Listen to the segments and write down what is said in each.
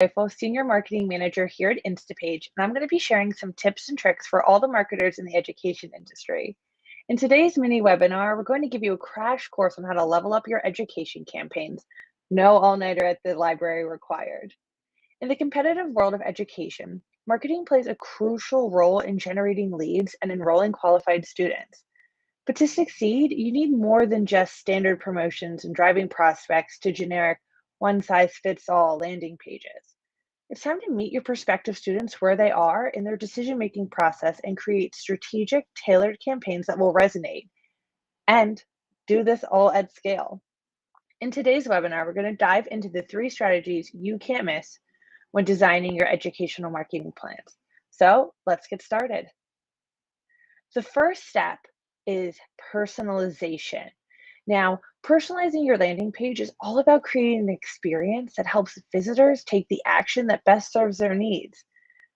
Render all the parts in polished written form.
Rifle, Senior Marketing Manager here at Instapage, and I'm going to be sharing some tips and tricks for all the marketers in the education industry. In today's mini webinar, we're going to give you a crash course on how to level up your education campaigns. No all-nighter at the library required. In the competitive world of education, marketing plays a crucial role in generating leads and enrolling qualified students. But to succeed, you need more than just standard promotions and driving prospects to generic one-size-fits-all landing pages. It's time to meet your prospective students where they are in their decision-making process and create strategic, tailored campaigns that will resonate, and do this all at scale. In today's webinar, we're going to dive into the 3 strategies you can't miss when designing your educational marketing plans. So let's get started. The first step is personalization. Now, personalizing your landing page is all about creating an experience that helps visitors take the action that best serves their needs.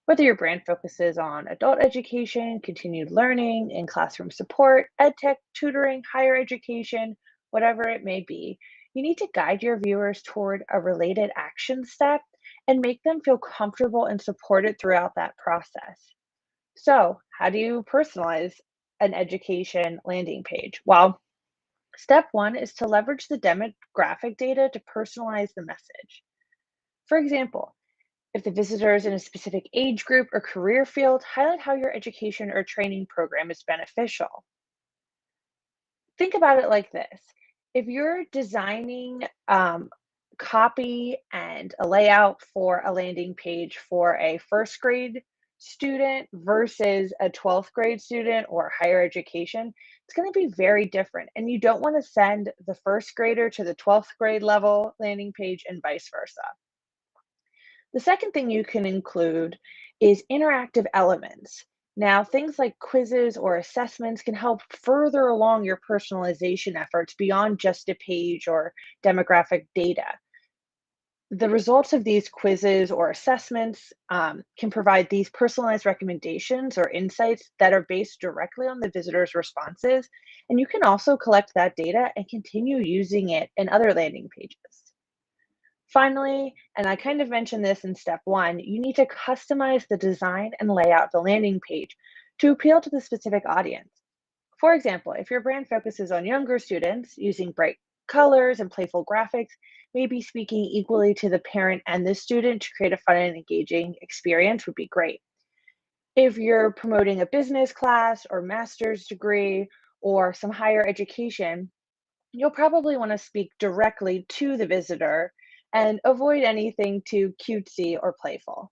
Whether your brand focuses on adult education, continued learning, in classroom support, edtech, tutoring, higher education, whatever it may be, you need to guide your viewers toward a related action step and make them feel comfortable and supported throughout that process. So, how do you personalize an education landing page? Well, step 1 is to leverage the demographic data to personalize the message. For example, if the visitor is in a specific age group or career field, highlight how your education or training program is beneficial. Think about it like this. If you're designing copy and a layout for a landing page for a first grade student versus a 12th grade student or higher education, it's going to be very different. And you don't want to send the first grader to the 12th grade level landing page and vice versa. The second thing you can include is interactive elements. Now, things like quizzes or assessments can help further along your personalization efforts beyond just a page or demographic data. The results of these quizzes or assessments can provide these personalized recommendations or insights that are based directly on the visitor's responses. And you can also collect that data and continue using it in other landing pages. Finally, and I kind of mentioned this in step 1, you need to customize the design and layout of the landing page to appeal to the specific audience. For example, if your brand focuses on younger students, using bright colors and playful graphics may be speaking equally to the parent and the student to create a fun and engaging experience would be great. If you're promoting a business class or master's degree or some higher education, you'll probably want to speak directly to the visitor and avoid anything too cutesy or playful.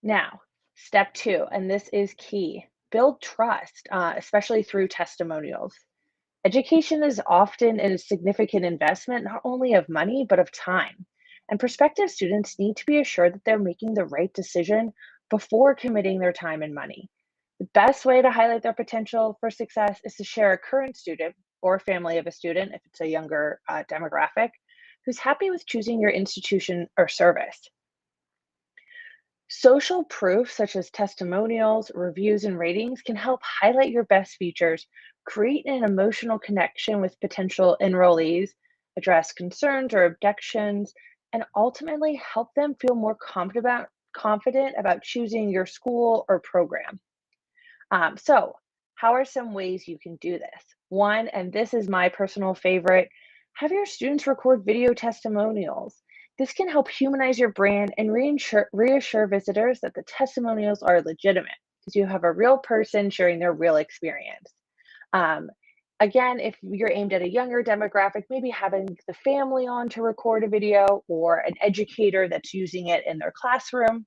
Now, step 2, and this is key, build trust, especially through testimonials. Education is often a significant investment, not only of money, but of time. And prospective students need to be assured that they're making the right decision before committing their time and money. The best way to highlight their potential for success is to share a current student or family of a student, if it's a younger demographic, who's happy with choosing your institution or service. Social proof, such as testimonials, reviews, and ratings, can help highlight your best features, create an emotional connection with potential enrollees, address concerns or objections, and ultimately help them feel more confident about choosing your school or program. So, how are some ways you can do this? One, and this is my personal favorite, have your students record video testimonials. This can help humanize your brand and reassure visitors that the testimonials are legitimate because you have a real person sharing their real experience. Um, Again, if you're aimed at a younger demographic, maybe having the family on to record a video or an educator that's using it in their classroom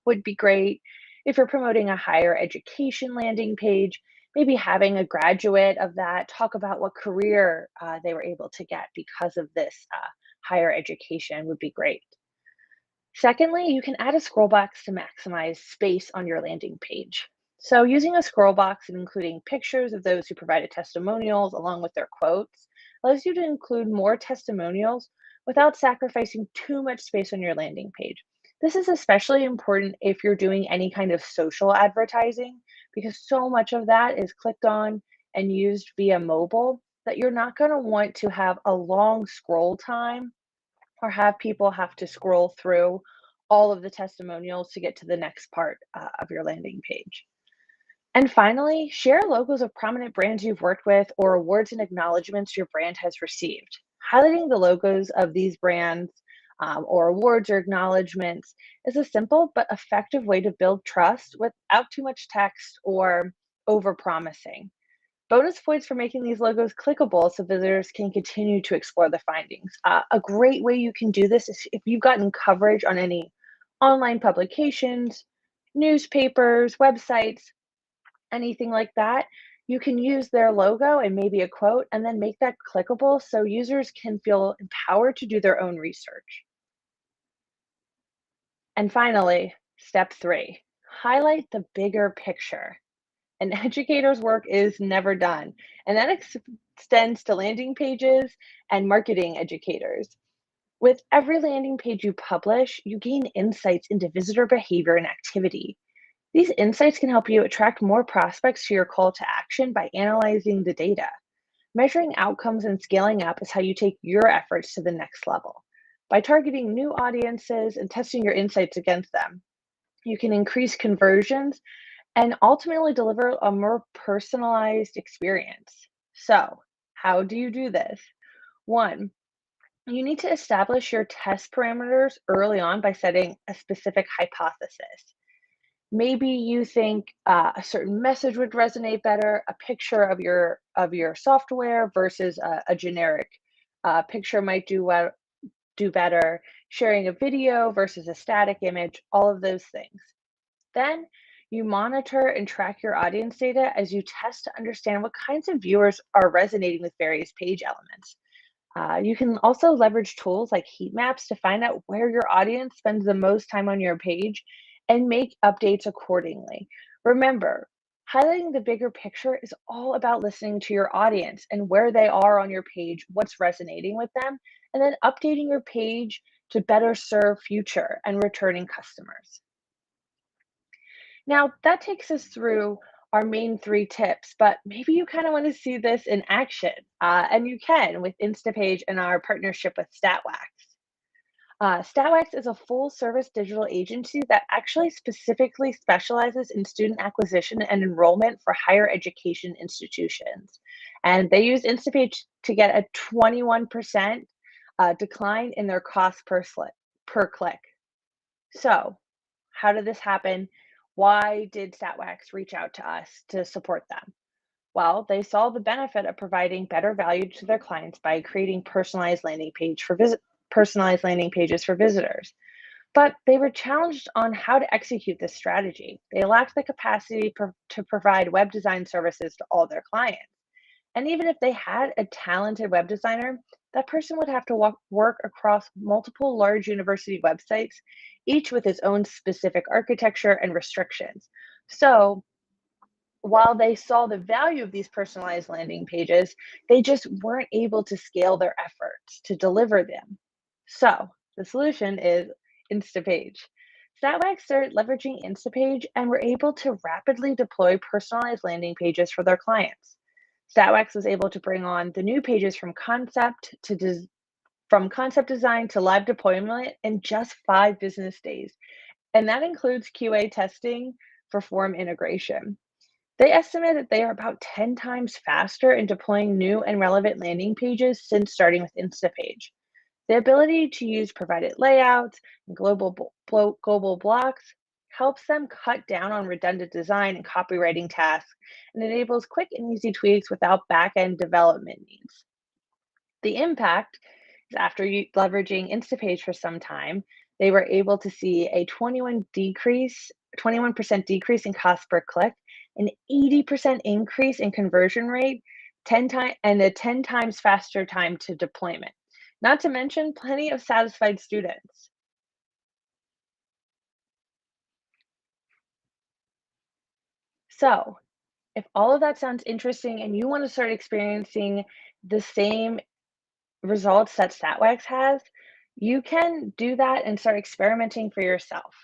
would be great. If you're promoting a higher education landing page, maybe having a graduate of that talk about what career they were able to get because of this higher education would be great. Secondly, you can add a scroll box to maximize space on your landing page. So using a scroll box and including pictures of those who provided testimonials along with their quotes allows you to include more testimonials without sacrificing too much space on your landing page. This is especially important if you're doing any kind of social advertising because so much of that is clicked on and used via mobile that you're not going to want to have a long scroll time or have people have to scroll through all of the testimonials to get to the next part of your landing page. And finally, share logos of prominent brands you've worked with or awards and acknowledgments your brand has received. Highlighting the logos of these brands or awards or acknowledgments is a simple but effective way to build trust without too much text or over promising. Bonus points for making these logos clickable so visitors can continue to explore the findings. A great way you can do this is if you've gotten coverage on any online publications, newspapers, websites, anything like that, you can use their logo and maybe a quote and then make that clickable so users can feel empowered to do their own research. And finally, step three, highlight the bigger picture. An educator's work is never done, and that extends to landing pages and marketing educators. With every landing page you publish, you gain insights into visitor behavior and activity. These insights can help you attract more prospects to your call to action by analyzing the data. Measuring outcomes and scaling up is how you take your efforts to the next level. By targeting new audiences and testing your insights against them, you can increase conversions and ultimately deliver a more personalized experience. So, how do you do this? One, you need to establish your test parameters early on by setting a specific hypothesis. Maybe you think a certain message would resonate better, a picture of your software versus a generic picture might do better, sharing a video versus a static image, all of those things. Then you monitor and track your audience data as you test to understand what kinds of viewers are resonating with various page elements. You can also leverage tools like heat maps to find out where your audience spends the most time on your page and make updates accordingly. Remember, highlighting the bigger picture is all about listening to your audience and where they are on your page, what's resonating with them, and then updating your page to better serve future and returning customers. Now, that takes us through our main three tips, but maybe you kind of want to see this in action, and you can with Instapage and our partnership with Statwax. Statwax is a full service digital agency that actually specifically specializes in student acquisition and enrollment for higher education institutions. And they use Instapage to get a 21% decline in their cost per click. So, how did this happen? Why did Statwax reach out to us to support them? Well, they saw the benefit of providing better value to their clients by creating personalized landing pages for visitors. But they were challenged on how to execute this strategy. They lacked the capacity to provide web design services to all their clients. And even if they had a talented web designer, that person would have to work across multiple large university websites, each with its own specific architecture and restrictions. So, while they saw the value of these personalized landing pages, they just weren't able to scale their efforts to deliver them. So, the solution is Instapage. Statwax started leveraging Instapage and were able to rapidly deploy personalized landing pages for their clients. Statwax was able to bring on the new pages from concept design to live deployment in just 5 business days, and that includes QA testing for form integration. They estimate that they are about 10 times faster in deploying new and relevant landing pages since starting with Instapage. The ability to use provided layouts and global blocks helps them cut down on redundant design and copywriting tasks and enables quick and easy tweaks without back-end development needs. The impact is after leveraging Instapage for some time, they were able to see a 21% decrease in cost per click, an 80% increase in conversion rate, 10 times and a 10 times faster time to deployment. Not to mention plenty of satisfied students. So, if all of that sounds interesting and you want to start experiencing the same results that Statwax has, you can do that and start experimenting for yourself.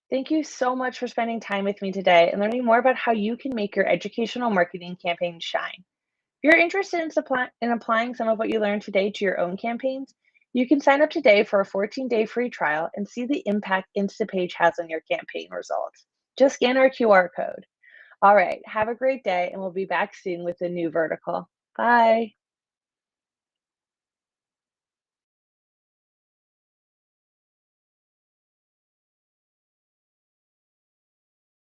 Thank you so much for spending time with me today and learning more about how you can make your educational marketing campaign shine. If you're interested in applying some of what you learned today to your own campaigns, You can sign up today for a 14-day free trial and see the impact Instapage has on your campaign results. Just scan our QR code. All right, have a great day, and we'll be back soon with a new vertical. Bye.